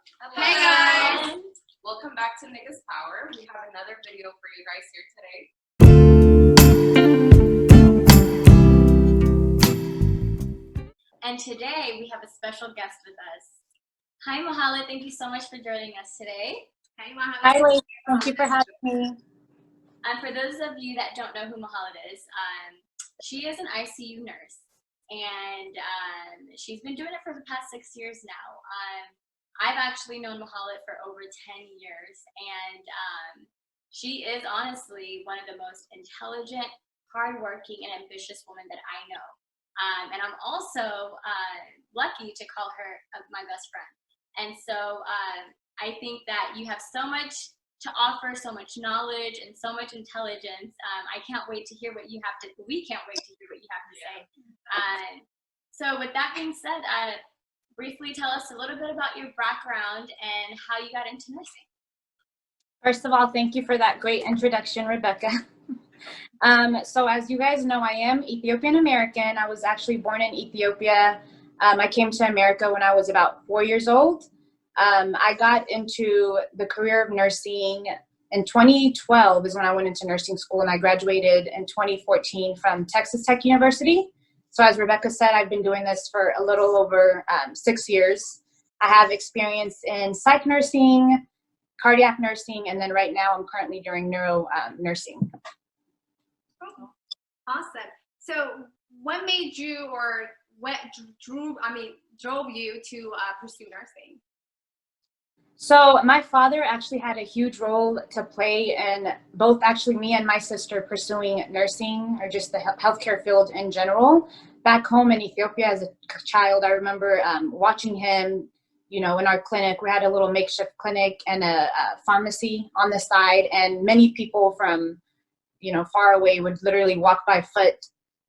Hey guys! Welcome back to Niggas Power. We have another video for you guys here today. And today we have a special guest with us. Hi Mahala, thank you so much for joining us today. Hey Mahala. Hi ladies, thank you for having me. For those of you that don't know who Mahala is, she is an ICU nurse, and she's been doing it for the past 6 years now. I've actually known Mahala for over 10 years, and she is honestly one of the most intelligent, hardworking, and ambitious women that I know. And I'm also lucky to call her my best friend. And so I think that you have so much to offer, so much knowledge, and so much intelligence. I can't wait to hear what you have to, we can't wait to hear what you have to say. So with that being said, briefly tell us a little bit about your background and how you got into nursing. First of all, thank you for that great introduction, Rebecca. So as you guys know, I am Ethiopian American. I was actually born in Ethiopia. I came to America when I was about 4 years old. I got into the career of nursing in 2012 is when I went into nursing school, and I graduated in 2014 from Texas Tech University. So as Rebecca said, I've been doing this for a little over 6 years. I have experience in psych nursing, cardiac nursing, and then right now I'm currently doing neuro nursing. Oh, awesome. So what made you, or what drove you to pursue nursing? So my father actually had a huge role to play in both actually me and my sister pursuing nursing, or just the healthcare field in general. Back home in Ethiopia as a child, I remember watching him, you know, in our clinic. We had a little makeshift clinic and a pharmacy on the side, and many people from, you know, far away would literally walk by foot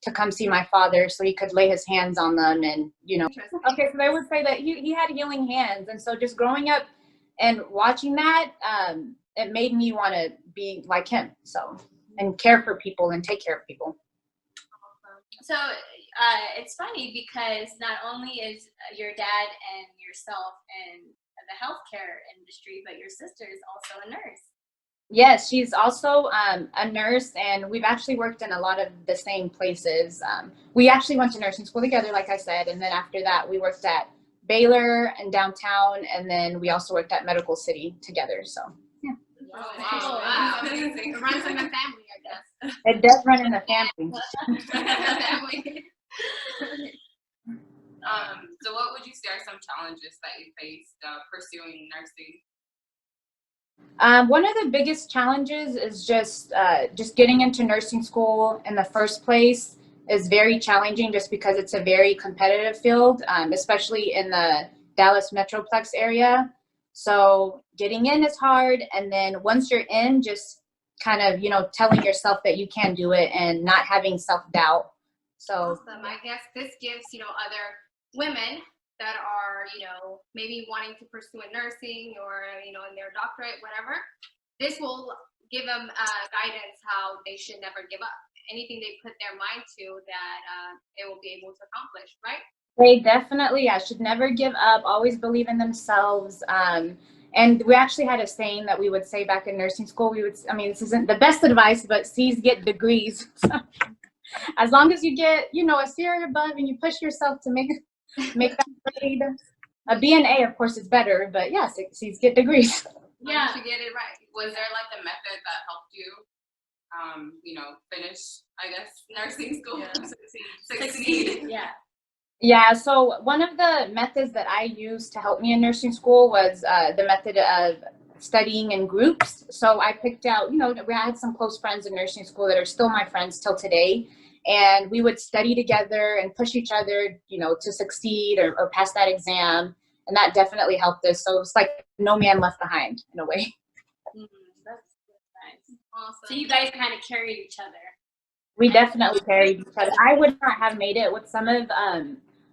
to come see my father so he could lay his hands on them. And, you know, okay, so they would say that he had healing hands. And so just growing up and watching that, it made me want to be like him, so, and care for people and take care of people. So it's funny because not only is your dad and yourself in the healthcare industry, but your sister is also a nurse. Yes, she's also a nurse, and we've actually worked in a lot of the same places. We actually went to nursing school together, like I said, and then after that we worked at Baylor and downtown, and then we also worked at Medical City together. So yeah. Oh, wow. Amazing. It runs in the family, I guess. It does run in the family. So what would you say are some challenges that you faced pursuing nursing? One of the biggest challenges is just getting into nursing school in the first place is very challenging, just because it's a very competitive field, especially in the Dallas Metroplex area. So getting in is hard, and then once you're in, just kind of, you know, telling yourself that you can do it and not having self-doubt. So awesome. I guess this gives, you know, other women that are, you know, maybe wanting to pursue a nursing or, you know, in their doctorate, whatever, this will give them guidance how they should never give up. Anything they put their mind to, that they will be able to accomplish, right? they definitely, should never give up, always believe in themselves. And we actually had a saying that we would say back in nursing school. We would, I mean, this isn't the best advice, but C's get degrees. As long as you get, you know, a C or above, and you push yourself to make that grade. A B and A, of course, is better, but yeah, C's get degrees. Yeah, to get it right. Was there like a method that helped you, you know, finish, I guess, nursing school? Yeah. Succeed. Yeah. Yeah, so one of the methods that I used to help me in nursing school was the method of studying in groups. So I picked out, you know, we had some close friends in nursing school that are still my friends till today. And we would study together and push each other, you know, to succeed or pass that exam. And that definitely helped us. So it's like no man left behind in a way. That's nice. Awesome. So you guys kind of carried each other. We definitely carried each other. I would not have made it with some of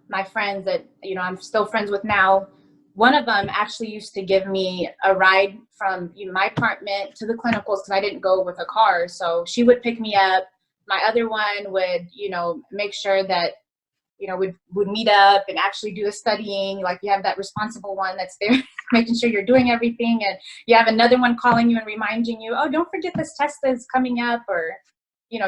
my friends that, you know, I'm still friends with now. One of them actually used to give me a ride from, you know, my apartment to the clinicals because I didn't go with a car. So she would pick me up. My other one would, you know, make sure that would meet up and actually do the studying. Like you have that responsible one that's there making sure you're doing everything, and you have another one calling you and reminding you, oh, don't forget this test that's coming up, or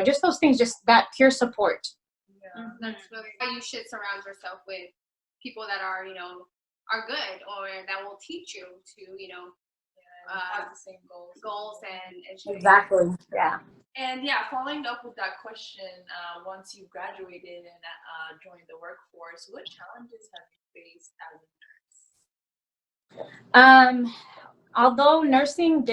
just those things, just that pure support. Yeah, that's really how you should surround yourself with people that are are good, or that will teach you to have the same goals and Exactly. Yeah. And yeah, following up with that question, once you graduated and joined the workforce, what challenges have you faced as a nurse? Although nursing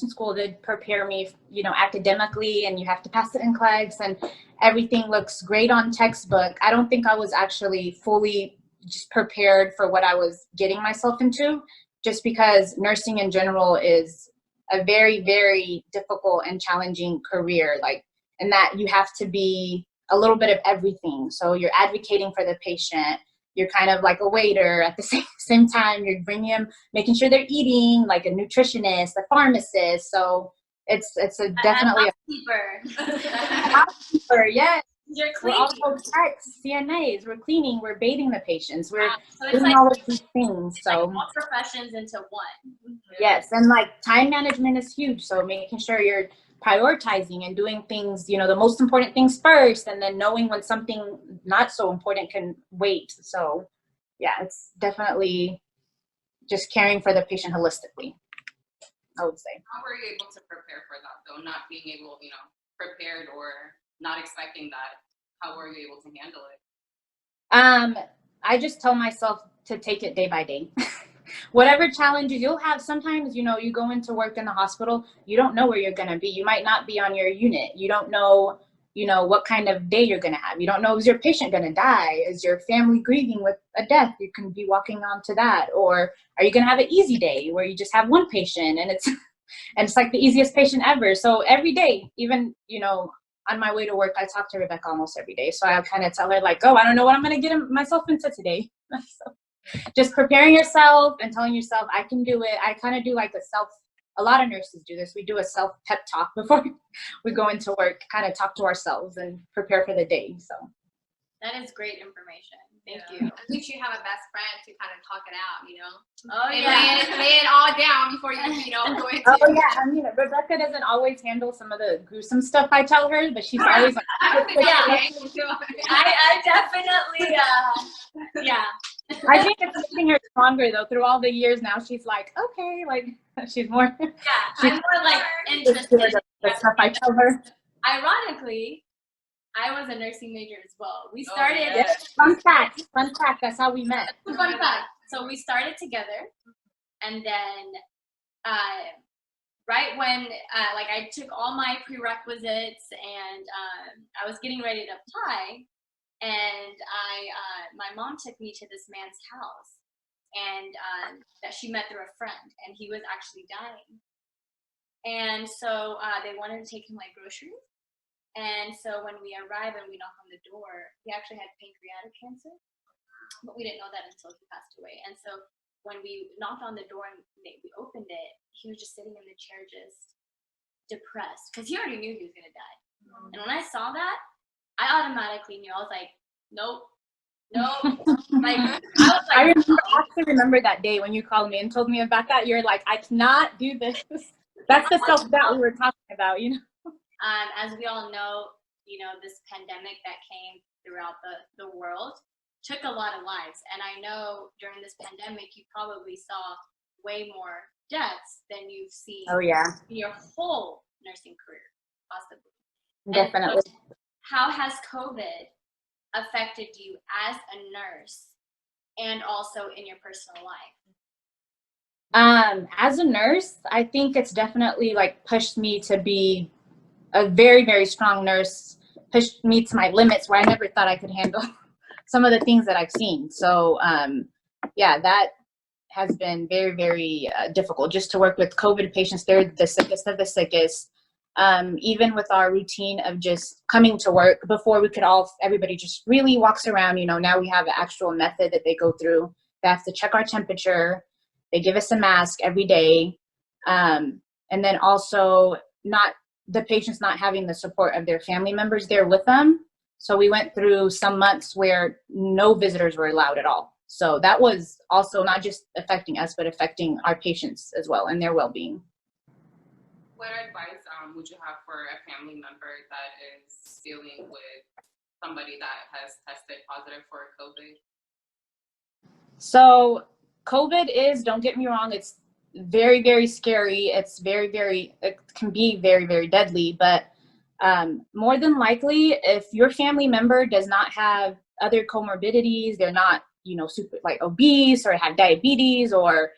school did prepare me, academically, and you have to pass the NCLEX and everything looks great on textbook, I don't think I was actually fully just prepared for what I was getting myself into, just because nursing in general is a very, very difficult and challenging career, and that you have to be a little bit of everything. So you're advocating for the patient, you're kind of like a waiter at the same time, you're bringing them, making sure they're eating, like a nutritionist, a pharmacist. So it's definitely a housekeeper. Yes. You're We're cleaning. also techs, CNAs, we're cleaning, we're bathing the patients, we're So it's doing all of these things. So all professions into one. yes, and time management is huge. So making sure you're prioritizing and doing things, the most important things first, and then knowing when something not so important can wait. So yeah, it's definitely just caring for the patient holistically, I would say. How were you able to prepare for that though? Not being able, prepared or not expecting that. How were you able to handle it? I just tell myself to take it day by day. Whatever challenges you'll have, sometimes, you go into work in the hospital, you don't know where you're going to be. You might not be on your unit. You don't know, what kind of day you're going to have. You don't know, is your patient going to die? Is your family grieving with a death? You can be walking on to that. Or are you going to have an easy day where you just have one patient and it's like the easiest patient ever. So every day, even, on my way to work, I talk to Rebecca almost every day. So I kind of tell her I don't know what I'm going to get myself into today. So just preparing yourself and telling yourself, I can do it. I kind of do a lot of nurses do this. We do a self pep talk before we go into work, kind of talk to ourselves and prepare for the day. So that is great information. Thank you. At least you have a best friend to kind of talk it out, Oh and yeah. lay it all down before you, go into. Oh yeah, Rebecca doesn't always handle some of the gruesome stuff I tell her, but she's always like, I don't think I definitely, yeah. I think it's making her stronger though. Through all the years now, she's like, okay, she's more. Yeah, she's I'm more interested in the stuff I tell her. Ironically, I was a nursing major as well. We started. Fun fact. That's how we met. Fun fact. So we started together, and then right when I took all my prerequisites and I was getting ready to apply, and my mom took me to this man's house, and that she met through a friend, and he was actually dying, and so they wanted to take him groceries. And so when we arrived and we knocked on the door, he actually had pancreatic cancer, but we didn't know that until he passed away. And so when we knocked on the door and we opened it, he was just sitting in the chair, just depressed, because he already knew he was going to die. And when I saw that, I automatically knew. I was like, nope. I actually remember that day when you called me and told me about that. You're like, I cannot do this. That's the self-doubt we were talking about, As we all know, this pandemic that came throughout the world took a lot of lives. And I know during this pandemic, you probably saw way more deaths than you've seen in your whole nursing career, possibly. Definitely. So how has COVID affected you as a nurse and also in your personal life? As a nurse, I think it's definitely pushed me to be a very, very strong nurse, pushed me to my limits where I never thought I could handle some of the things that I've seen. So that has been very, very difficult just to work with COVID patients. They're the sickest of the sickest. Even with our routine of just coming to work, before everybody just really walks around, now we have an actual method that they go through. They have to check our temperature. They give us a mask every day. And then also the patients not having the support of their family members there with them. So we went through some months where no visitors were allowed at all. So that was also not just affecting us, but affecting our patients as well and their well-being. What advice would you have for a family member that is dealing with somebody that has tested positive for COVID? So COVID is, don't get me wrong, it's very, very scary. It's it can be very, very deadly. But more than likely, if your family member does not have other comorbidities, they're not, super like obese or have diabetes or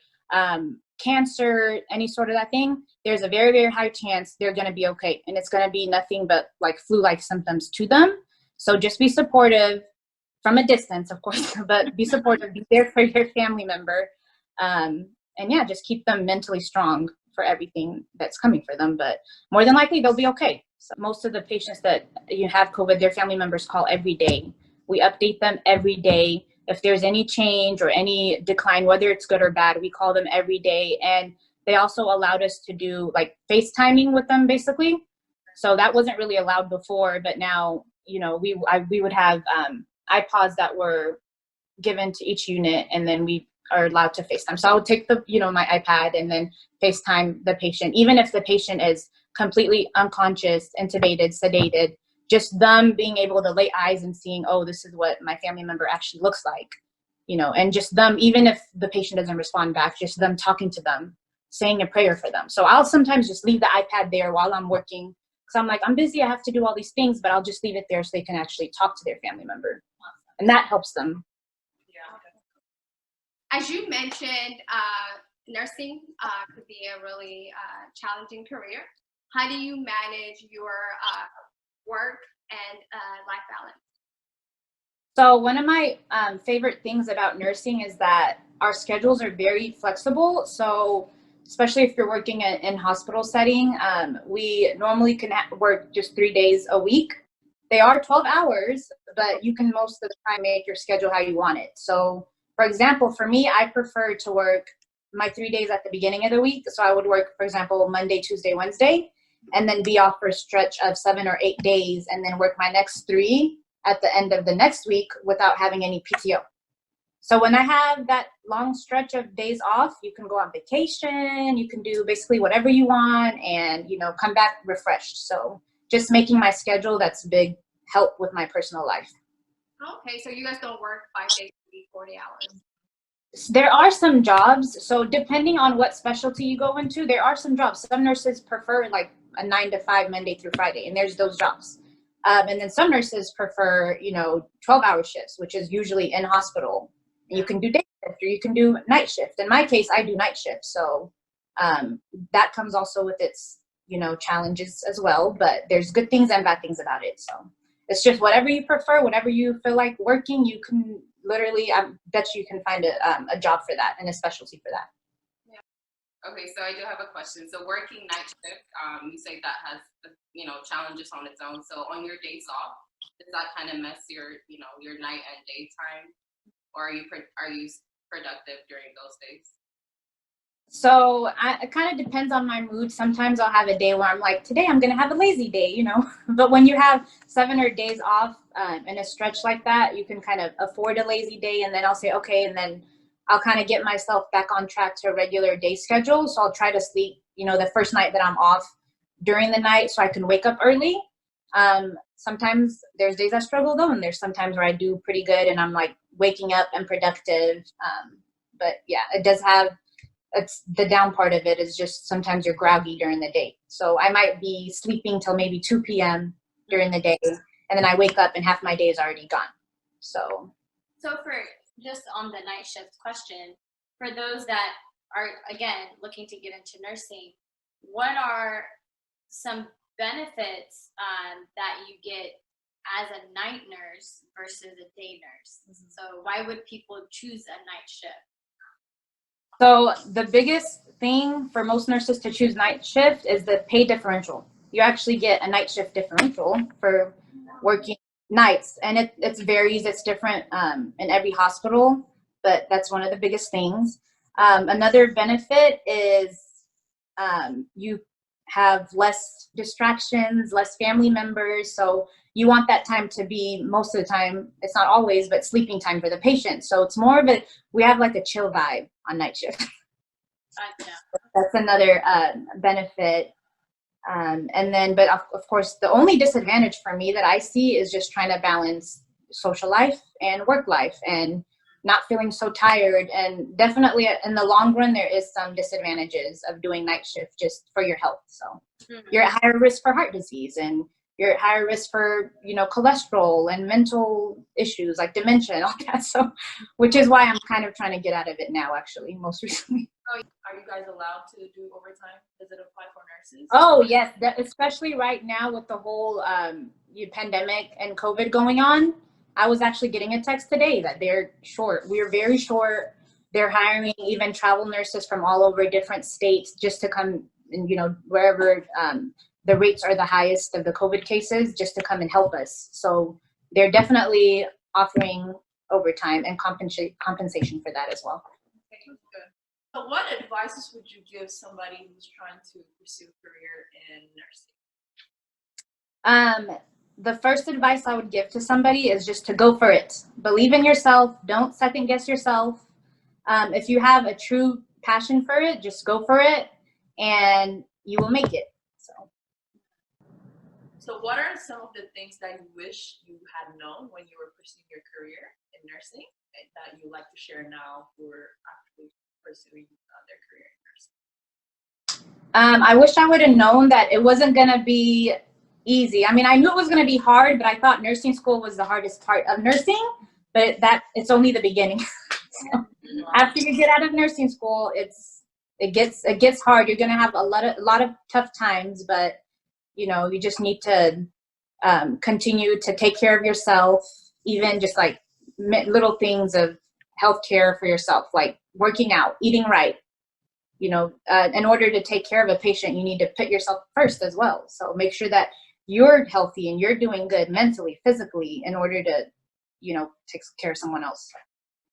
cancer, any sort of that thing, there's a very, very high chance they're going to be okay. And it's going to be nothing but like flu-like symptoms to them. So just be supportive from a distance, of course, but be supportive, be there for your family member. And yeah, just keep them mentally strong for everything that's coming for them. But more than likely, they'll be okay. So most of the patients that you have COVID, their family members call every day. We update them every day. If there's any change or any decline, whether it's good or bad, we call them every day. And they also allowed us to do like FaceTiming with them, basically. So that wasn't really allowed before, but now, we would have iPods that were given to each unit, and then we are allowed to FaceTime. So I would take my iPad and then FaceTime the patient, even if the patient is completely unconscious, intubated, sedated, just them being able to lay eyes and seeing, oh, this is what my family member actually looks like, and just them, even if the patient doesn't respond back, just them talking to them, saying a prayer for them. So I'll sometimes just leave the iPad there while I'm working, because I'm like, I'm busy, I have to do all these things, but I'll just leave it there so they can actually talk to their family member. And that helps them. As you mentioned, nursing could be a really challenging career. How do you manage your work and life balance? So one of my favorite things about nursing is that our schedules are very flexible. So especially if you're working in hospital setting, we normally can work just 3 days a week. They are 12 hours, but you can most of the time make your schedule how you want it. So for example, for me, I prefer to work my 3 days at the beginning of the week. So I would work, for example, Monday, Tuesday, Wednesday, and then be off for a stretch of 7 or 8 days, and then work my next 3 at the end of the next week without having any PTO. So when I have that long stretch of days off, you can go on vacation, you can do basically whatever you want, and come back refreshed. So just making my schedule, that's a big help with my personal life. Okay, so you guys don't work 5 days a week, 40 hours. There are some jobs, so depending on what specialty you go into, there are some jobs. Some nurses prefer like a 9 to 5 Monday through Friday, and there's those jobs. And then some nurses prefer, 12-hour shifts, which is usually in hospital. And you can do day shift or you can do night shift. In my case, I do night shift. So that comes also with its, challenges as well. But there's good things and bad things about it. So it's just whatever you prefer, whatever you feel like working, you can literally, I bet you can find a job for that and a specialty for that. Okay, so I do have a question. So working night shift, you say that has, challenges on its own. So on your days off, does that kind of mess your night and daytime, or are you productive during those days? So it kind of depends on my mood. Sometimes I'll have a day where I'm like, today I'm going to have a lazy day, But when you have 7 or 8 days off in a stretch like that, you can kind of afford a lazy day. And then I'll say, okay, and then I'll kind of get myself back on track to a regular day schedule. So I'll try to sleep, the first night that I'm off during the night so I can wake up early. Sometimes there's days I struggle though, and there's sometimes where I do pretty good and I'm like waking up and productive. But yeah, it does have, it's the down part of it is just sometimes you're groggy during the day. So I might be sleeping till maybe 2 p.m. during the day, and then I wake up and half my day is already gone. So for just on the night shift question, for those that are, again, looking to get into nursing, what are some benefits that you get as a night nurse versus a day nurse? Mm-hmm. So why would people choose a night shift? So the biggest thing for most nurses to choose night shift is the pay differential. You actually get a night shift differential for working nights, and it varies. It's different in every hospital, but that's one of the biggest things. Another benefit is you have less distractions, less family members. So you want that time to be, most of the time, it's not always, but sleeping time for the patient. So it's more of we have like a chill vibe on night shift. Gotcha. That's another benefit. And then, but of course, the only disadvantage for me that I see is just trying to balance social life and work life and not feeling so tired. And definitely in the long run, there is some disadvantages of doing night shift just for your health. So you're at higher risk for heart disease, and you're at higher risk for, cholesterol and mental issues like dementia and all that. So, which is why I'm kind of trying to get out of it now, actually, most recently. Are you guys allowed to do overtime? Does it apply for nurses? Oh, yes. Especially right now with the whole pandemic and COVID going on. I was actually getting a text today that they're short. We're very short. They're hiring even travel nurses from all over different states just to come and, wherever the rates are the highest of the COVID cases, just to come and help us. So they're definitely offering overtime and compensation for that as well. So what advices would you give somebody who's trying to pursue a career in nursing? The first advice I would give to somebody is just to go for it. Believe in yourself. Don't second guess yourself. If you have a true passion for it, just go for it and you will make it. So what are some of the things that you wish you had known when you were pursuing your career in nursing that you like to share now who are actually pursuing their career in nursing? I wish I would have known that it wasn't going to be easy. I mean, I knew it was going to be hard, but I thought nursing school was the hardest part of nursing, but it's only the beginning. So after you get out of nursing school, it gets hard. You're going to have a lot of tough times, but you just need to continue to take care of yourself, even just like little things of healthcare for yourself, like working out, eating right. In order to take care of a patient, you need to put yourself first as well. So make sure that you're healthy and you're doing good mentally, physically, in order to, take care of someone else.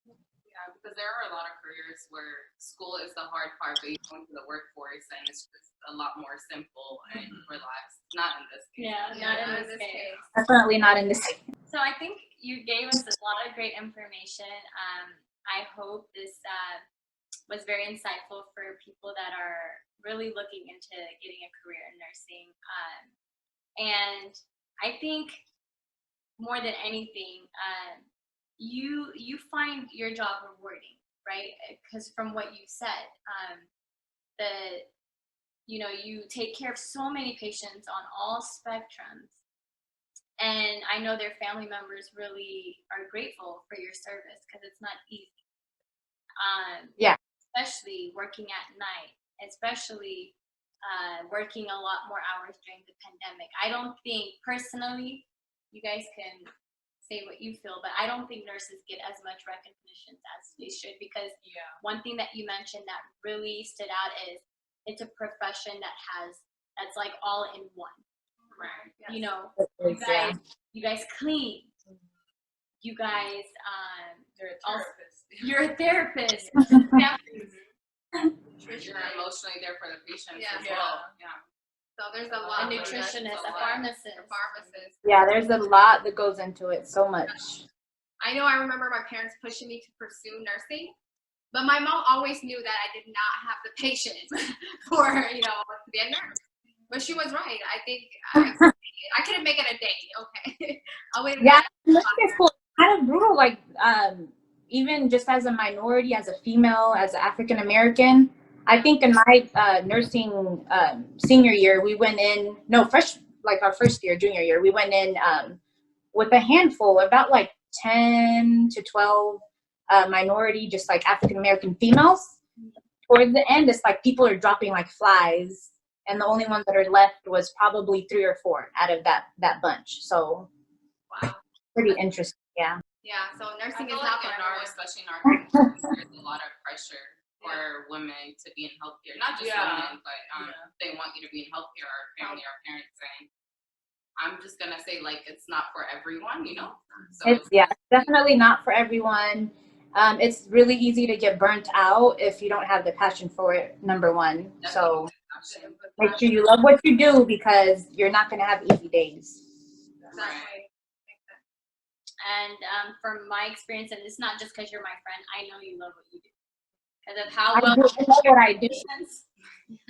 Yeah, because there are a lot of careers where school is the hard part, but you go into the workforce and it's just a lot more simple and relaxed. Not in this case. Yeah, not in this case. Definitely not in this case. So I think you gave us a lot of great information. I hope this was very insightful for people that are really looking into getting a career in nursing. And I think more than anything, you find your job rewarding, right? Because from what you said, you take care of so many patients on all spectrums. And I know their family members really are grateful for your service because it's not easy. Yeah. Especially working at night, especially working a lot more hours during the pandemic. I don't think, personally, you guys can say what you feel, but I don't think nurses get as much recognition as they should, because one thing that you mentioned that really stood out is it's a profession that's like all in one. Right. Yes. You guys clean. You guys, you're a therapist. You're emotionally there for the patients as Yeah. well. Yeah. So there's a A lot. nutritionist, a pharmacist. Yeah, there's a lot that goes into it, so much. I know I remember my parents pushing me to pursue nursing, but my mom always knew that I did not have the patience for, to be a nurse. But she was right. I think I couldn't make it a day. Okay. I'll wait. Yeah, nursing school is kind of brutal. Like, even just as a minority, as a female, as an African American, I think in my nursing senior year, we went in, our first year, junior year, we went in with a handful, about like 10 to 12 minority, just like African American females. Towards the end, it's like people are dropping like flies, and the only ones that are left was probably 3 or 4 out of that bunch. So, wow, pretty interesting. Yeah. Yeah. So nursing is I feel not like for especially in our community, there's a lot of pressure for women to be in healthcare. Not just women, but they want you to be in healthcare, our family, our parents, and I'm just gonna say, like, it's not for everyone, So It's definitely not for everyone. It's really easy to get burnt out if you don't have the passion for it, number one. So make sure you love what you do, because you're not going to have easy days. Exactly. And from my experience, and it's not just because you're my friend, I know you love what you do. Because of how I well do know what I do. patients.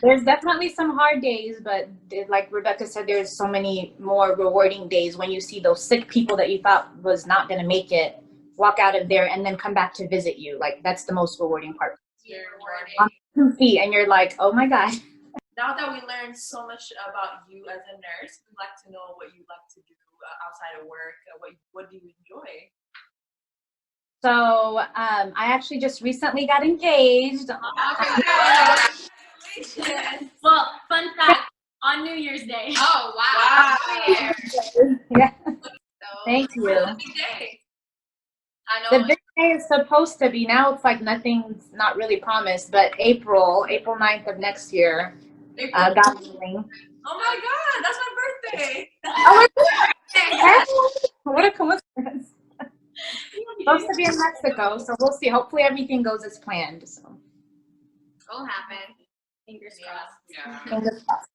There's definitely some hard days, but like Rebecca said, there's so many more rewarding days when you see those sick people that you thought was not going to make it walk out of there and then come back to visit you. Like, that's the most rewarding part. Very rewarding. On 2 feet, and you're like, oh my God. Now that we learned so much about you as a nurse, we'd like to know what you like to do outside of work. What do you enjoy? So I actually just recently got engaged. Congratulations. Well, fun fact, on New Year's Day. Oh, wow. Wow. Yeah, So, thank you. Lucky day. I The know. big day is supposed to be, now it's like nothing's not really promised, but April 9th of next year, God willing. Oh my God, that's my birthday. Oh, what a coincidence. Supposed to be in Mexico, so we'll see. Hopefully everything goes as planned. So It'll happen. Fingers Yeah. crossed. Yeah. fingers crossed.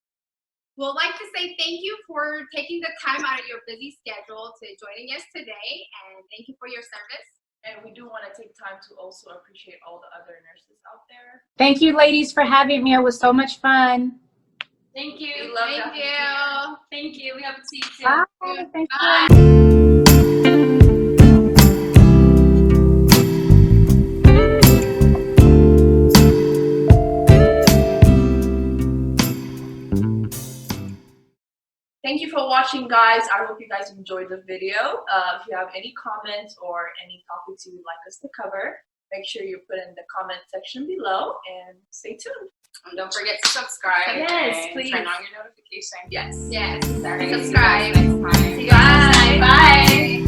We'd like to say thank you for taking the time out of your busy schedule to joining us today, and thank you for your service. And we do want to take time to also appreciate all the other nurses out there. Thank you, ladies, for having me. It was so much fun. Thank you. We love Thank having you. here. Thank you. We hope to see you soon. Bye. Thank Bye. you. Thank you for watching, guys. I hope you guys enjoyed the video. If you have any comments or any topics you would like us to cover, make sure you put in the comment section below and stay tuned. And don't forget to subscribe. Yes, and please. turn on your notifications. Yes. Yes. All right, see you guys Subscribe. next time. See you guys. Bye. Bye.